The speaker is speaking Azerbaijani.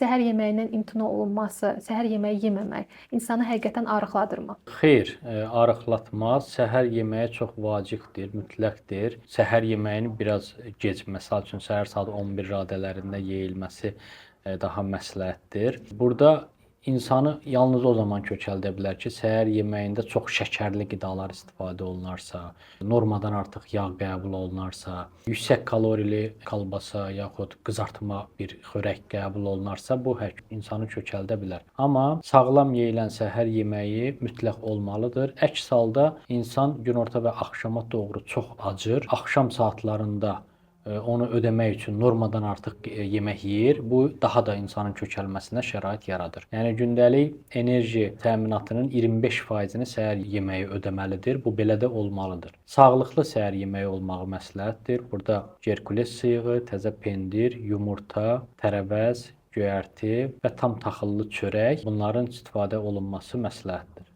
səhər yeməyindən imtina olunması, səhər yeməyi yeməmək insanı həqiqətən arıqladırmı? Xeyr, arıqlatmaz. Səhər yeməyi çox vacibdir, mütləqdir. Səhər yeməyini biraz gec, məsəl üçün səhər saat 11 radələrində yeyilməsi daha məsləhətdir. Burada insanı yalnız o zaman kökəldə bilər ki, səhər yeməyində çox şəkərli qidalar istifadə olunarsa, normadan artıq yağ qəbul olunarsa, yüksək kalorili kolbasa yaxud qızartma bir xörək qəbul olunarsa, bu insanı kökəldə bilər. Amma sağlam yeyilən səhər yeməyi mütləq olmalıdır. Əks halda insan günorta və axşama doğru çox acır. Axşam saatlarında onu ödəmək üçün normadan artıq yemək yeyir. Bu daha da insanın kökəlməsinə şərait yaradır. Yəni gündəlik enerji təminatının 25%-ni səhər yeməyi ödəməlidir. Bu belə də olmalıdır. Sağlıqlı səhər yeməyi olmağı məsləhətdir. Burada gerkules sıyığı, təzə pendir, yumurta, tərəvəz, göyərti və tam taxıllı çörək, bunların istifadə olunması məsləhətdir.